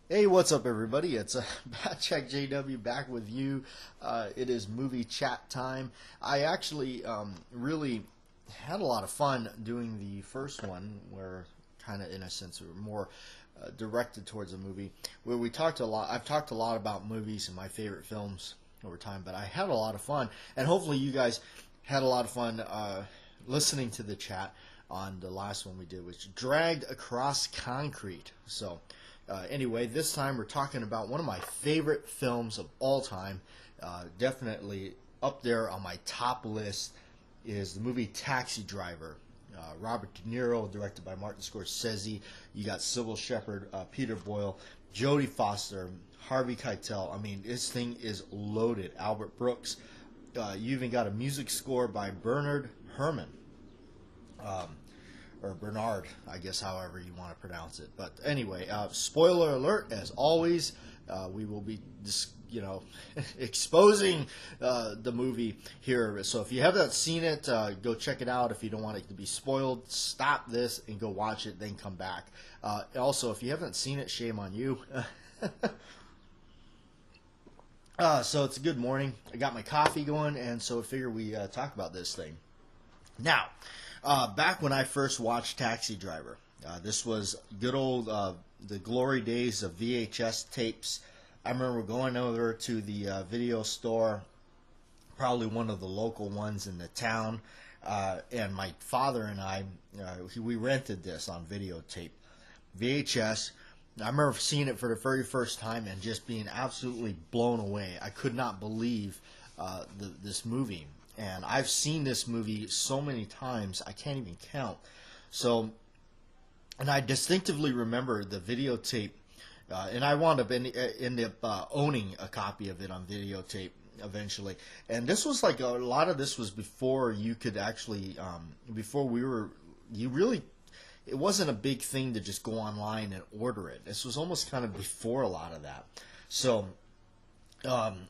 Hey, what's up, everybody? It's BATJAC J.W. back with you. It is movie chat time. I actually really had a lot of fun doing the first one, where kind of, in a sense, we were more directed towards a movie, where we talked a lot. I've talked a lot about movies and my favorite films over time, but I had a lot of fun, and hopefully you guys had a lot of fun listening to the chat on the last one we did, which Dragged Across Concrete. So anyway, this time we're talking about one of my favorite films of all time. Definitely up there on my top list is the movie Taxi Driver. Robert De Niro, directed by Martin Scorsese. You got Sybil Shepherd, Peter Boyle, Jodie Foster, Harvey Keitel. I mean, this thing is loaded. Albert Brooks. You even got a music score by Bernard Herrmann. Or Bernard, I guess, however you want to pronounce it. But anyway, spoiler alert, as always, we will be, exposing the movie here. So if you haven't seen it, go check it out. If you don't want it to be spoiled, stop this and go watch it, then come back. Also, if you haven't seen it, shame on you. So it's a good morning. I got my coffee going, and so I figure we talk about this thing. Now, back when I first watched Taxi Driver, this was good old the glory days of VHS tapes. I remember going over to the video store, probably one of the local ones in the town, and my father and I, we rented this on videotape, VHS. I remember seeing it for the very first time and just being absolutely blown away. I could not believe this movie. And I've seen this movie so many times, I can't even count. So, and I distinctively remember the videotape, and I wound up end up owning a copy of it on videotape eventually. And this was like, a lot of this was before you could actually, it wasn't a big thing to just go online and order it. This was almost kind of before a lot of that. So,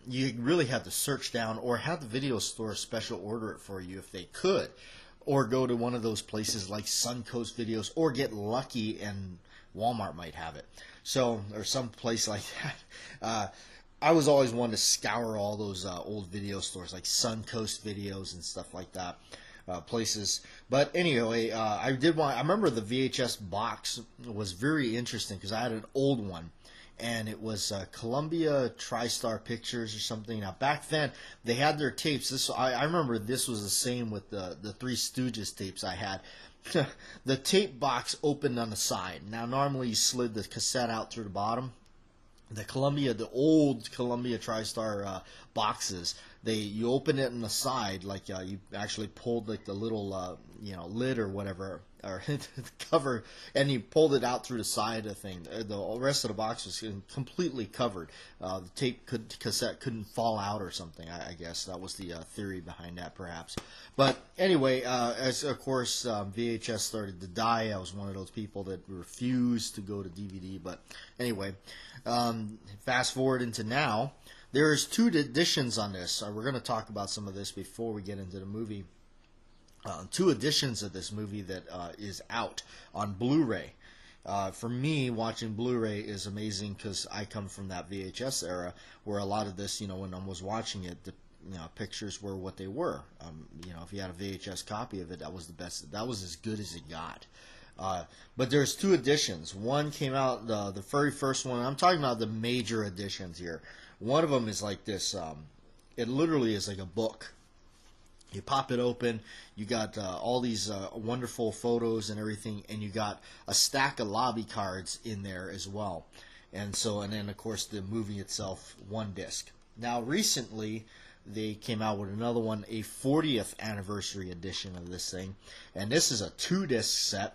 you really had to search down or have the video store special order it for you if they could, or go to one of those places like Suncoast Videos, or get lucky and Walmart might have it. So, or some place like that. I was always one to scour all those old video stores like Suncoast Videos and stuff like that. Places. But anyway, I remember the VHS box was very interesting because I had an old one. And it was Columbia TriStar Pictures or something. Now, back then, they had their tapes. I remember this was the same with the Three Stooges tapes I had. The tape box opened on the side. Now, normally you slid the cassette out through the bottom. The old Columbia TriStar boxes, you open it on the side, like you actually pulled like the little lid or whatever, or the cover, and you pulled it out through the side of the thing. The rest of the box was completely covered. The cassette couldn't fall out or something. I guess that was the theory behind that, perhaps. But anyway, as of course VHS started to die, I was one of those people that refused to go to DVD. But anyway, fast forward into now. There's two editions on this. We're going to talk about some of this before we get into the movie. Two editions of this movie that is out on Blu-ray. For me, watching Blu-ray is amazing because I come from that VHS era where a lot of this, when I was watching it, the pictures were what they were. If you had a VHS copy of it, that was the best. That was as good as it got. But there's two editions. One came out, the very first one. I'm talking about the major editions here. One of them is like this. It literally is like a book. You pop it open, you got all these wonderful photos and everything, and you got a stack of lobby cards in there as well. And then of course the movie itself, one disc. Now recently they came out with another one, a 40th anniversary edition of this thing, and this is a 2-disc set.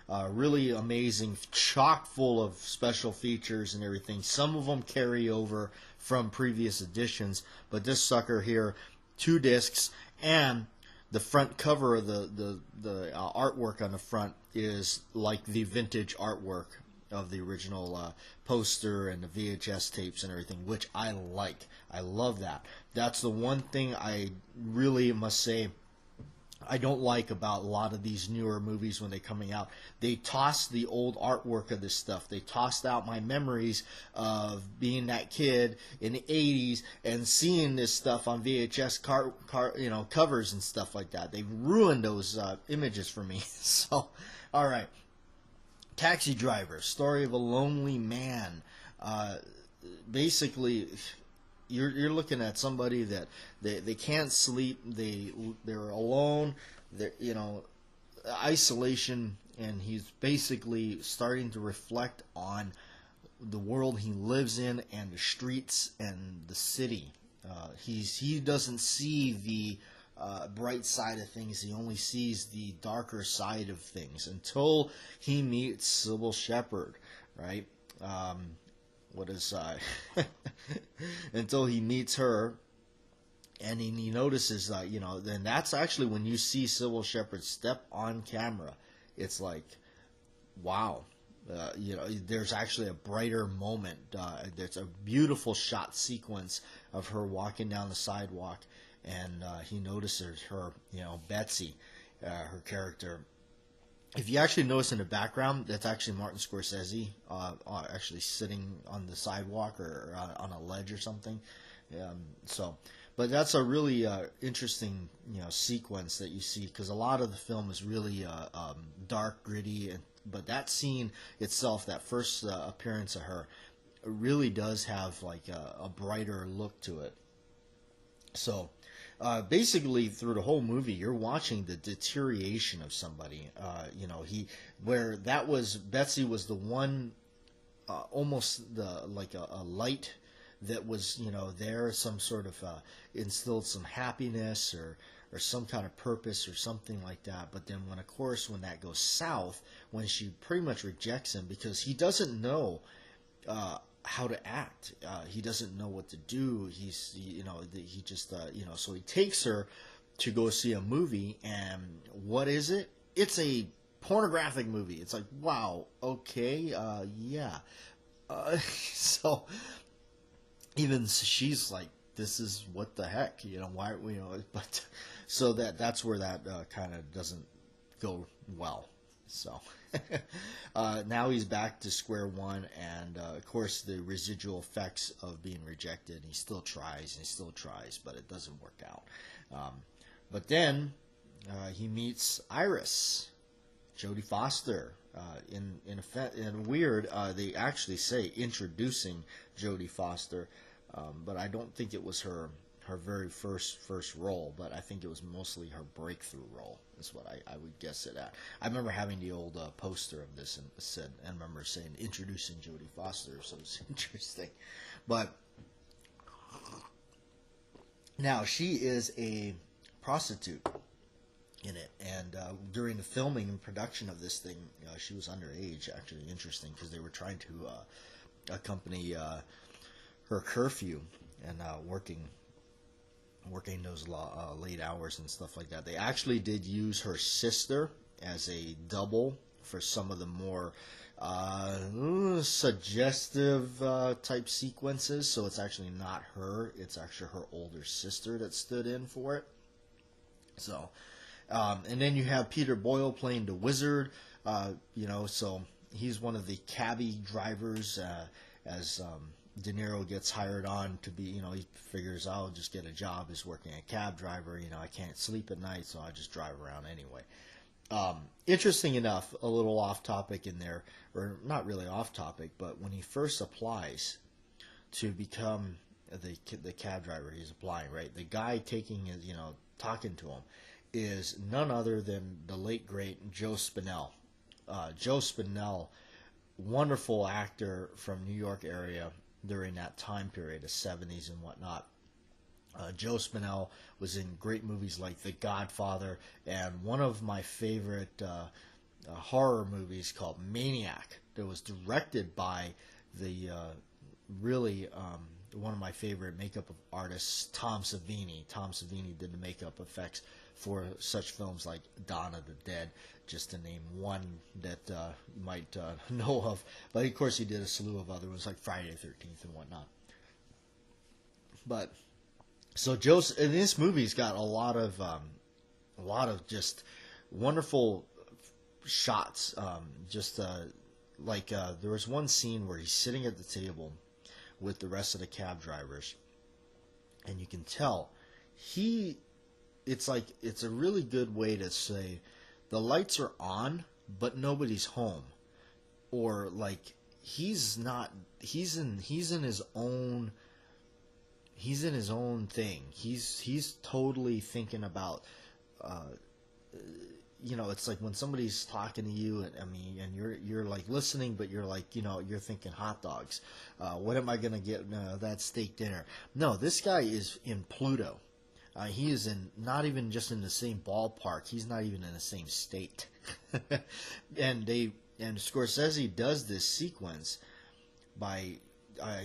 Really amazing, chock full of special features and everything. Some of them carry over from previous editions, but this sucker here, 2 discs, and the front cover of the artwork on the front is like the vintage artwork of the original poster and the VHS tapes and everything, which I like. I love that. That's the one thing I really must say I don't like about a lot of these newer movies when they're coming out. They toss the old artwork of this stuff. They tossed out my memories of being that kid in the 80s and seeing this stuff on VHS covers and stuff like that. They've ruined those images for me. So, all right. Taxi Driver, story of a lonely man. Basically, you're looking at somebody that they can't sleep, they're alone, they're, isolation, and he's basically starting to reflect on the world he lives in and the streets and the city. He doesn't see the bright side of things. He only sees the darker side of things until he meets Sybil Shepherd, right? What is until he meets her, and he notices then that's actually when you see Sybil Shepherd step on camera. It's like, wow, there's actually a brighter moment. There's a beautiful shot sequence of her walking down the sidewalk, and he notices her, Betsy, her character. If you actually notice in the background, that's actually Martin Scorsese actually sitting on the sidewalk or on a ledge or something. But that's a really interesting sequence that you see, because a lot of the film is really dark, gritty, but that scene itself, that first appearance of her, really does have like a brighter look to it. So. Basically, through the whole movie, you're watching the deterioration of somebody. Betsy was the one, almost like a light that was, there, some sort of instilled some happiness or some kind of purpose or something like that. But then when that goes south, when she pretty much rejects him because he doesn't know how to act. He doesn't know what to do. So he takes her to go see a movie, and what is it? It's a pornographic movie. It's like, wow, okay, yeah. So even she's like, this is what the heck, why, but so that's where that kind of doesn't go well. So now he's back to square one, and of course the residual effects of being rejected. He still tries, but it doesn't work out. But then he meets Iris, Jodie Foster. In weird, they actually say introducing Jodie Foster, but I don't think it was her very first role, but I think it was mostly her breakthrough role, is what I would guess it at. I remember having the old poster of this and I remember saying introducing Jodie Foster, so it's interesting. But now she is a prostitute in it, and during the filming and production of this thing, she was underage. Actually, interesting, because they were trying to accompany her curfew and working those late hours and stuff like that. They actually did use her sister as a double for some of the more suggestive type sequences. So it's actually not her. It's actually her older sister that stood in for it. So, and then you have Peter Boyle playing the wizard. So he's one of the cabbie drivers as De Niro gets hired on to be, he figures I'll just get a job as working a cab driver. I can't sleep at night, so I just drive around anyway. Interesting enough, a little off topic in there, or not really off topic, but when he first applies to become the cab driver he's applying, right? The guy taking his, talking to him is none other than the late great Joe Spinell. Joe Spinell, wonderful actor from New York area during that time period, the 70s and whatnot. Joe Spinell was in great movies like The Godfather, and one of my favorite horror movies called Maniac, that was directed by the one of my favorite makeup artists, Tom Savini. Tom Savini did the makeup effects for such films like Dawn of the Dead, just to name one that you might know of. But of course he did a slew of other ones like Friday the 13th and whatnot. But so Joe, in this movie's got a lot of a lot of just wonderful shots. There was one scene where he's sitting at the table with the rest of the cab drivers, and you can tell it's a really good way to say the lights are on, but nobody's home, or like he's not. He's in his own. He's in his own thing. He's totally thinking about. It's like when somebody's talking to you, and you're like listening, but you're like, you're thinking hot dogs. What am I gonna get? That steak dinner. No, this guy is in Pluto. He is not even just in the same ballpark. He's not even in the same state. and Scorsese does this sequence by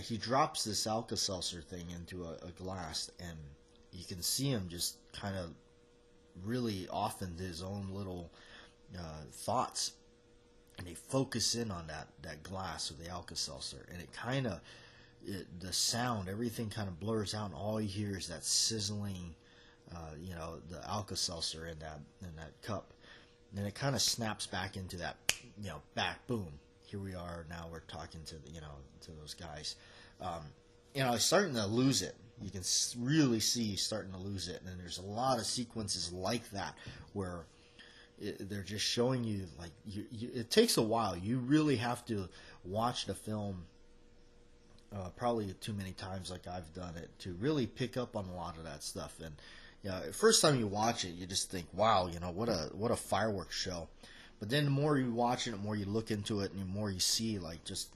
he drops this Alka-Seltzer thing into a glass, and you can see him just kind of really off into his own little thoughts, and they focus in on that glass of the Alka-Seltzer, and it kind of the sound, everything kind of blurs out, and all you hear is that sizzling, the Alka-Seltzer in that cup. And then it kind of snaps back into that, back boom. Here we are now. We're talking to to those guys. He's starting to lose it. You can really see he's starting to lose it, and there's a lot of sequences like that where they're just showing you like it takes a while. You really have to watch the film probably too many times, like I've done it, to really pick up on a lot of that stuff. And first time you watch it, you just think, wow, what a fireworks show. But then the more you watch it, the more you look into it, and the more you see like just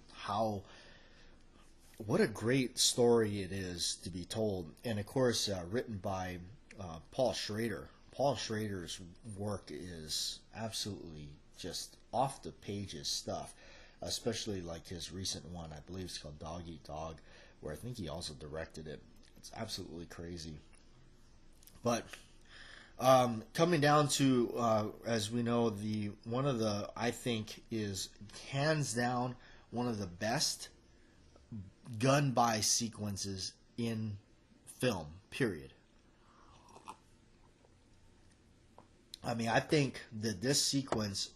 what a great story it is to be told. And of course, written by Paul Schrader. Paul Schrader's work is absolutely just off the pages stuff, especially like his recent one. I believe it's called Dog Eat Dog, where I think he also directed it. It's absolutely crazy. But coming down to, as we know, I think is hands down one of the best gun buy sequences in film, period. I think that this sequence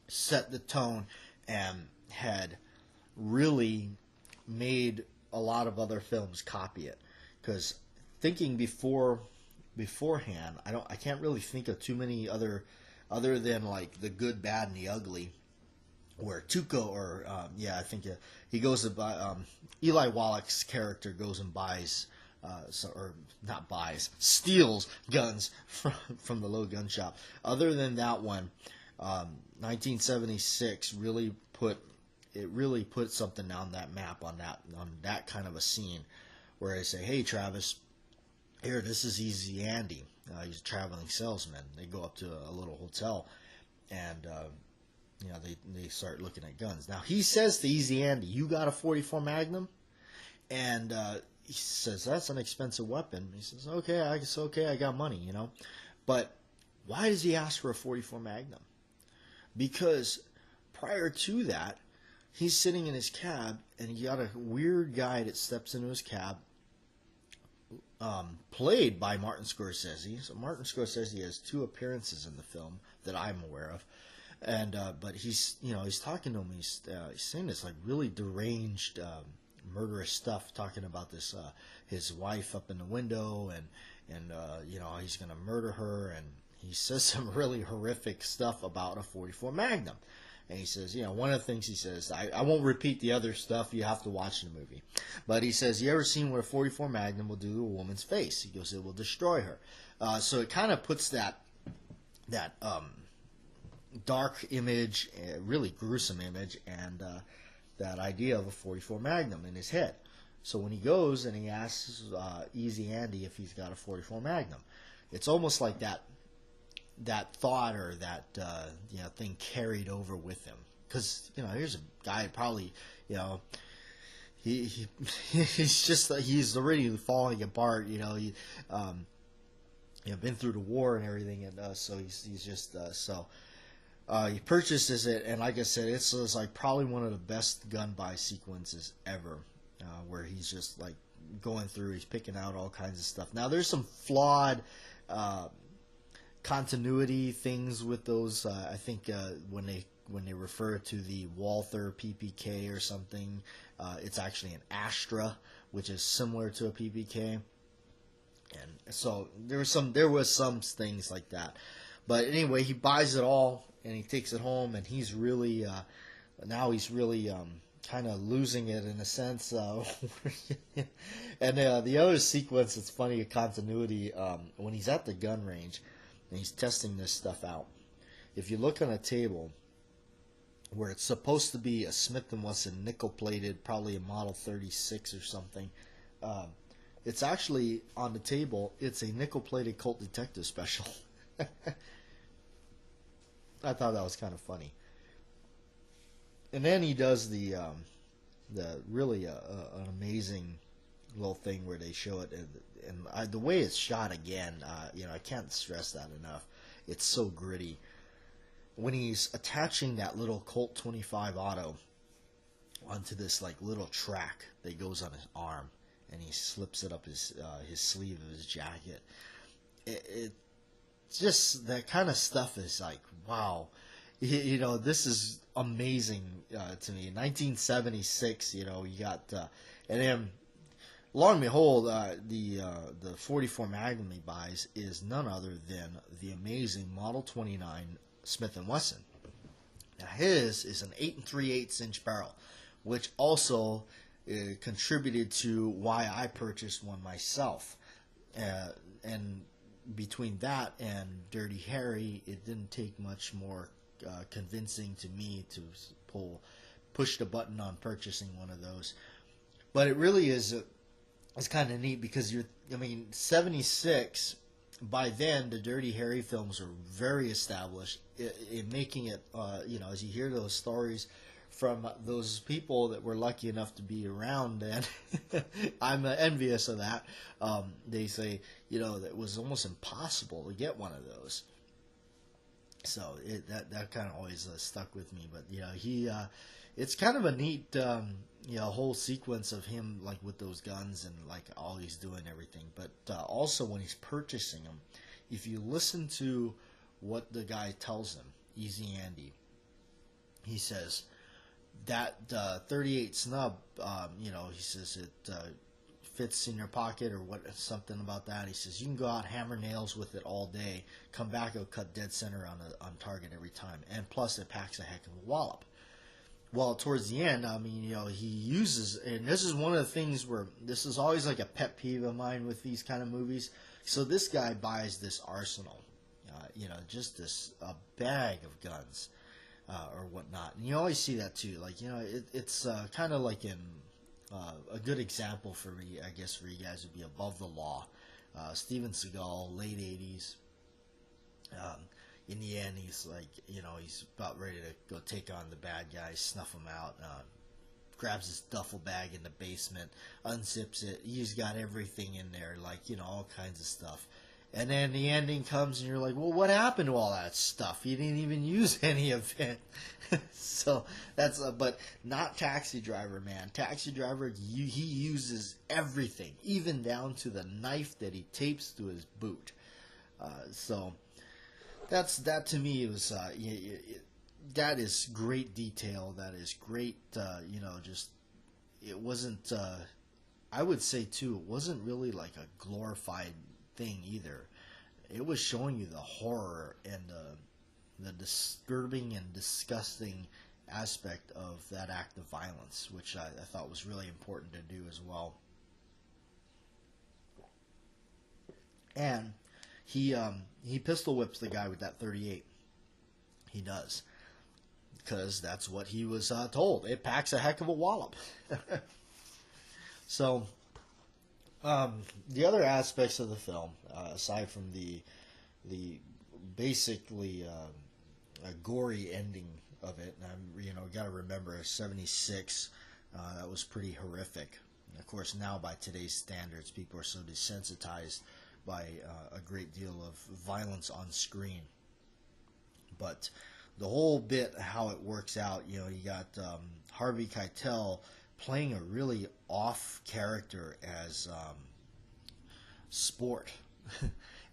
set the tone and had really made a lot of other films copy it. Because thinking beforehand, I can't really think of too many other than like The Good, Bad, and the Ugly, where Tuco, or I think he goes to buy, Eli Wallach's character goes and buys, steals guns from the low gun shop. Other than that one, 1976 really put something on that map, on that kind of a scene, where they say, hey Travis, here, this is Easy Andy. He's a traveling salesman. They go up to a little hotel, and they start looking at guns. Now he says to Easy Andy, "You got a .44 Magnum?" And he says, "That's an expensive weapon." He says, "Okay, I got money, But why does he ask for a .44 Magnum? Because prior to that, he's sitting in his cab, and he got a weird guy that steps into his cab, played by Martin Scorsese. So Martin Scorsese has 2 appearances in the film that I'm aware of. And but he's talking to him. He's saying this like really deranged, murderous stuff, talking about this his wife up in the window, and he's gonna murder her, and he says some really horrific stuff about a .44 Magnum. And he says, one of the things he says, I won't repeat the other stuff. You have to watch the movie. But he says, you ever seen what a .44 Magnum will do to a woman's face? He goes, it will destroy her. So it kind of puts that dark image, really gruesome image, and that idea of a .44 Magnum in his head. So when he goes and he asks Easy Andy if he's got a .44 Magnum, it's almost like that thought or that thing carried over with him. Because here's a guy probably he's already falling apart. He been through the war and everything, and so he's just he purchases it, and like I said, it's like probably one of the best gun buy sequences ever, where he's just like going through, he's picking out all kinds of stuff. Now there's some flawed continuity things with those. I think when they refer to the Walther PPK or something, it's actually an Astra, which is similar to a PPK. And so there was some things like that. But anyway, he buys it all and he takes it home, and he's really now he's really kind of losing it in a sense. And the other sequence that's funny, a continuity, when he's at the gun range and he's testing this stuff out. If you look on a table where it's supposed to be a Smith & Wesson nickel-plated, probably a Model 36 or something, it's actually on the table, it's a nickel-plated Colt Detective Special. I thought that was kind of funny. And then he does the really an amazing little thing where they show it, and the way it's shot again, I can't stress that enough. It's so gritty. When he's attaching that little Colt 25 Auto onto this like little track that goes on his arm, and he slips it up his sleeve of his jacket, it's just that kind of stuff is like, wow, this is amazing to me. In 1976, you got, and then lo and behold, the 44 Magnum he buys is none other than the amazing Model 29 Smith & Wesson. Now his is an 8 3/8 inch barrel, which also contributed to why I purchased one myself. And between that and Dirty Harry, it didn't take much more convincing to me to push the button on purchasing one of those. But it really is it's kind of neat because 76, by then the Dirty Harry films were very established in making it, as you hear those stories from those people that were lucky enough to be around then, I'm envious of that. They say, that it was almost impossible to get one of those. So that kind of always stuck with me. But it's kind of a neat whole sequence of him like with those guns and like all he's doing everything. But also when he's purchasing them, if you listen to what the guy tells him, Easy Andy, he says that 38 snub, he says it fits in your pocket or something about that. He says you can go out hammer nails with it all day, come back, it'll cut dead center on target every time, and plus it packs a heck of a wallop. Well, towards the end, he uses, and this is one of the things where this is always like a pet peeve of mine with these kind of movies. So this guy buys this arsenal, just this bag of guns or whatnot, and you always see that too. Like it's kind of like in a good example for me, I guess, for you guys would be Above the Law. Steven Seagal, late 80s. In the end, he's like, he's about ready to go take on the bad guys, snuff them out, grabs his duffel bag in the basement, unzips it. He's got everything in there, like, all kinds of stuff. And then the ending comes and you're like, well, what happened to all that stuff? He didn't even use any of it. So that's, but not Taxi Driver, man. Taxi Driver, he uses everything, even down to the knife that he tapes to his boot. So that to me was, that is great detail. That is great, just, it wasn't, I would say too, it wasn't really like a glorified thing either. It was showing you the horror and the disturbing and disgusting aspect of that act of violence, which I thought was really important to do as well. And he pistol whips the guy with that 38. He does, because that's what he was told. It packs a heck of a wallop. So the other aspects of the film, aside from the basically a gory ending of it, and got to remember 76, that was pretty horrific. And of course, now by today's standards, people are so desensitized by a great deal of violence on screen. But the whole bit, how it works out, you got Harvey Keitel playing a really off character as Sport.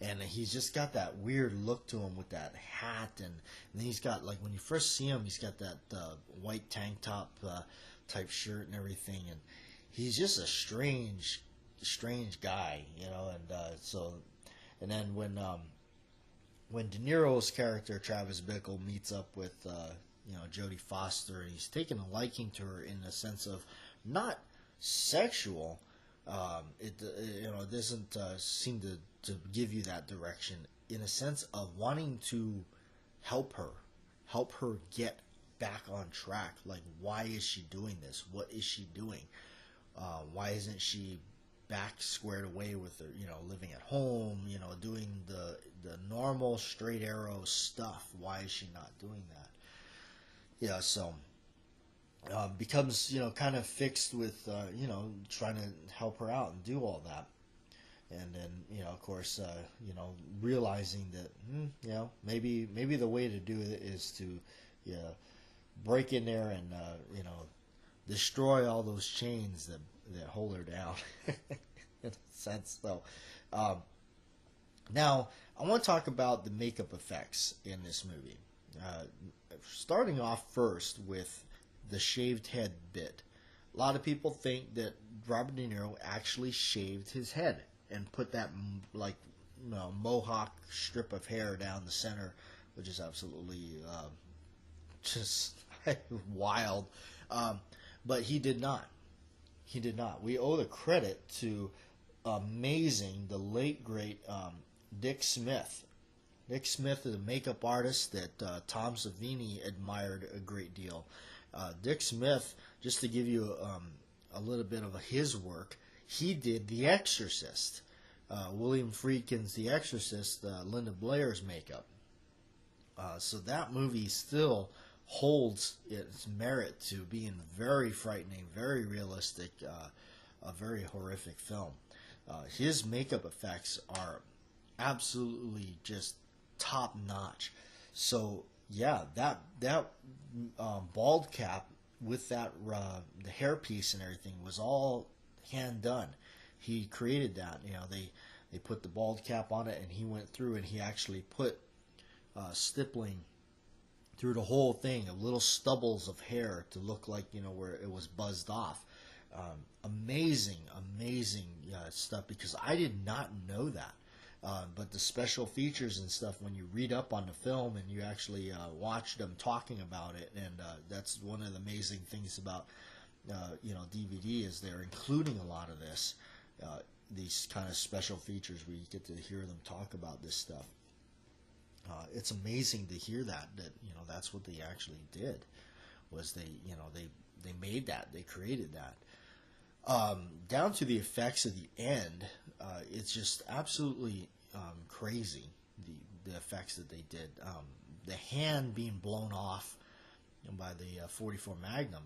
and he's just got that weird look to him with that hat, and then he's got, like, when you first see him, he's got that white tank top type shirt and everything, and he's just a strange guy, you know. And then when De Niro's character Travis Bickle meets up with Jodie Foster, he's taken a liking to her in the sense of not sexual. It doesn't seem to give you that direction, in a sense of wanting to help her get back on track. Like, why is she doing this? What is she doing? Why isn't she back squared away with her, living at home, doing the normal straight arrow stuff? Why is she not doing that? Yeah, so becomes, kind of fixed with, trying to help her out and do all that. And then, of course, realizing that, maybe the way to do it is to, break in there and, destroy all those chains that hold her down, in a sense. So, now, I want to talk about the makeup effects in this movie. Starting off first with the shaved head bit. A lot of people think that Robert De Niro actually shaved his head and put that mohawk strip of hair down the center, which is absolutely just wild. But he did not. He did not. We owe the credit to the late great Dick Smith. Dick Smith is a makeup artist that Tom Savini admired a great deal. Dick Smith, just to give you a little bit of his work, he did The Exorcist. William Friedkin's The Exorcist, Linda Blair's makeup. So that movie still holds its merit to being very frightening, very realistic, a very horrific film. His makeup effects are absolutely just top notch. So yeah, that bald cap with that the hairpiece and everything was all hand done. He created that. They put the bald cap on it, and he went through and he actually put stippling through the whole thing of little stubbles of hair to look like, where it was buzzed off. Amazing stuff, because I did not know that. But the special features and stuff, when you read up on the film and you actually watch them talking about it, and that's one of the amazing things about DVD, is they're including a lot of this, these kind of special features where you get to hear them talk about this stuff. It's amazing to hear that that's what they actually did, was they made that, they created that. Down to the effects at the end, it's just absolutely crazy, the effects that they did. The hand being blown off by the 44 Magnum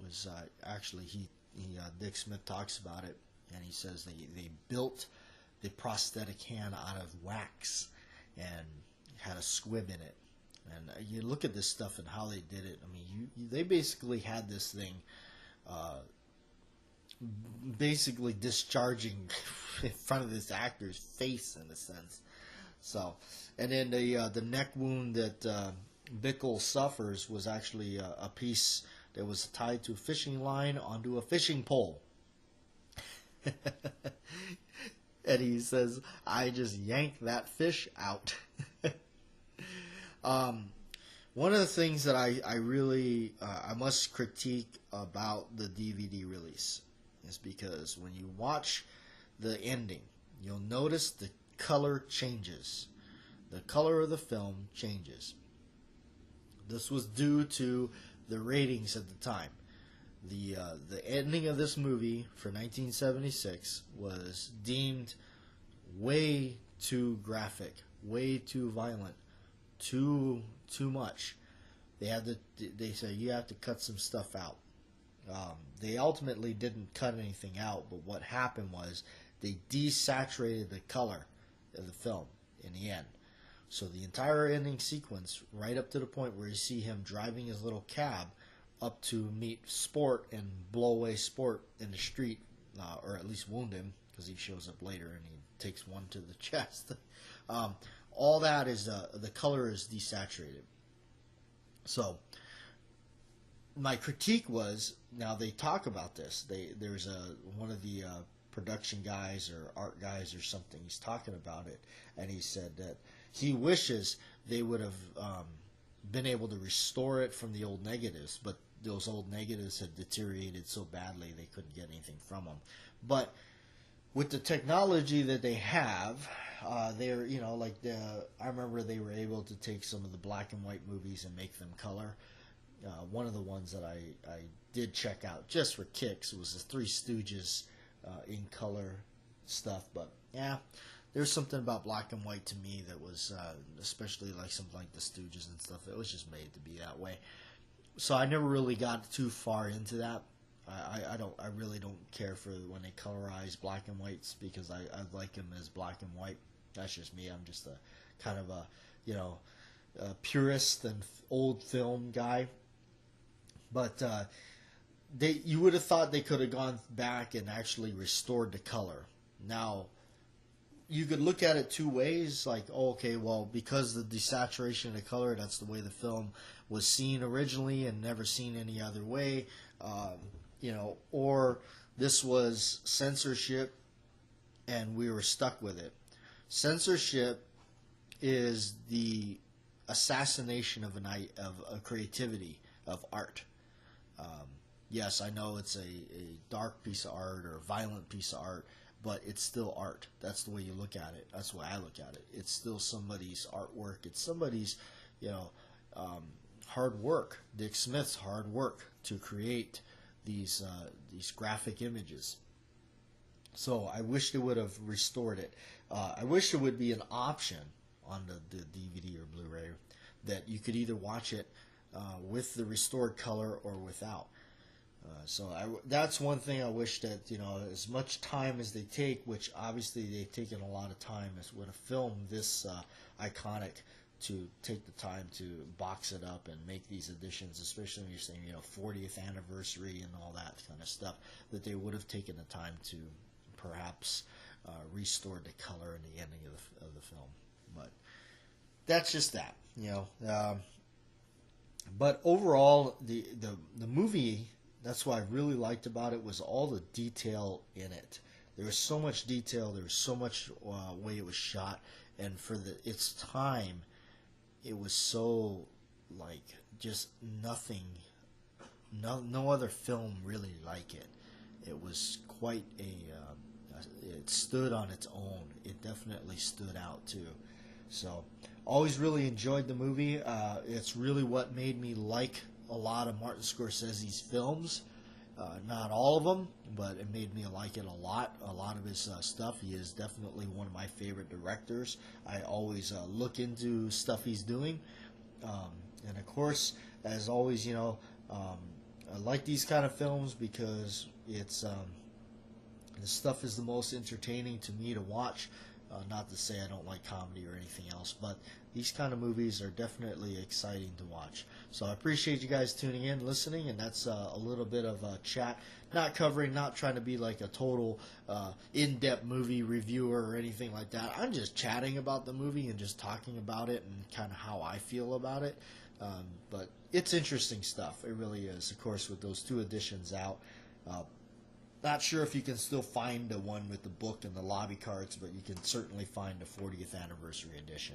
was actually, Dick Smith talks about it, and he says they built the prosthetic hand out of wax and had a squib in it. And you look at this stuff and how they did it. I mean, they basically had this thing basically discharging in front of this actor's face, in a sense. So, and then the neck wound that Bickle suffers was actually a piece that was tied to a fishing line onto a fishing pole. And he says, "I just yanked that fish out." One of the things that I really I must critique about the DVD release is because when you watch the ending, you'll notice the color changes. The color of the film changes. This was due to the ratings at the time. The ending of this movie for 1976 was deemed way too graphic, way too violent, too much. They said you have to cut some stuff out. They ultimately didn't cut anything out, but what happened was they desaturated the color of the film in the end. So the entire ending sequence, right up to the point where you see him driving his little cab up to meet Sport and blow away Sport in the street, or at least wound him, because he shows up later and he takes one to the chest. All that is the color is desaturated. So my critique was, now they talk about this. There's one of the production guys or art guys or something. He's talking about it, and he said that he wishes they would have been able to restore it from the old negatives, but those old negatives had deteriorated so badly they couldn't get anything from them. But with the technology that they have, they're, you know, like I remember they were able to take some of the black and white movies and make them color. One of the ones that I did check out just for kicks was the Three Stooges in color stuff. But yeah, there's something about black and white to me that was, especially like something like the Stooges and stuff, it was just made to be that way. So I never really got too far into that. I really don't care for when they colorize black and whites, because I like them as black and white. That's just me. I'm just a kind of a, you know, a purist and old film guy. But you would have thought they could have gone back and actually restored the color. Now, you could look at it two ways, like, oh, okay, well, because of the desaturation of the color, that's the way the film was seen originally and never seen any other way, you know, or this was censorship and we were stuck with it. Censorship is the assassination of a creativity, of art. Yes, I know it's a dark piece of art or a violent piece of art, but it's still art. That's the way you look at it. That's the way I look at it. It's still somebody's artwork. It's somebody's, you know, hard work. Dick Smith's hard work to create these graphic images. So I wish they would have restored it. I wish there would be an option on the DVD or Blu-ray that you could either watch it with the restored color or without. So that's one thing I wish that, you know, as much time as they take, which obviously they've taken a lot of time as with a film this iconic, to take the time to box it up and make these editions, especially when you're saying, you know, 40th anniversary and all that kind of stuff, that they would have taken the time to perhaps restore the color in the ending of the film. But that's just that, you know. But overall, the movie, that's what I really liked about it, was all the detail in it. There was so much detail. There was so much way it was shot, and for its time, it was so like just nothing. No other film really like it. It was quite it stood on its own. It definitely stood out too. So, always really enjoyed the movie. It's really what made me like a lot of Martin Scorsese's films. Not all of them, but it made me like it a lot. A lot of his stuff. He is definitely one of my favorite directors. I always look into stuff he's doing. And of course, as always, you know, I like these kind of films because it's the stuff is the most entertaining to me to watch. Not to say I don't like comedy or anything else, but these kind of movies are definitely exciting to watch. So I appreciate you guys tuning in, listening, and that's a little bit of a chat. Not trying to be like a total in-depth movie reviewer or anything like that. I'm just chatting about the movie and just talking about it and kind of how I feel about it. But it's interesting stuff. It really is. Of course, with those 2 editions out. Not sure if you can still find the one with the book and the lobby cards, but you can certainly find the 40th anniversary edition.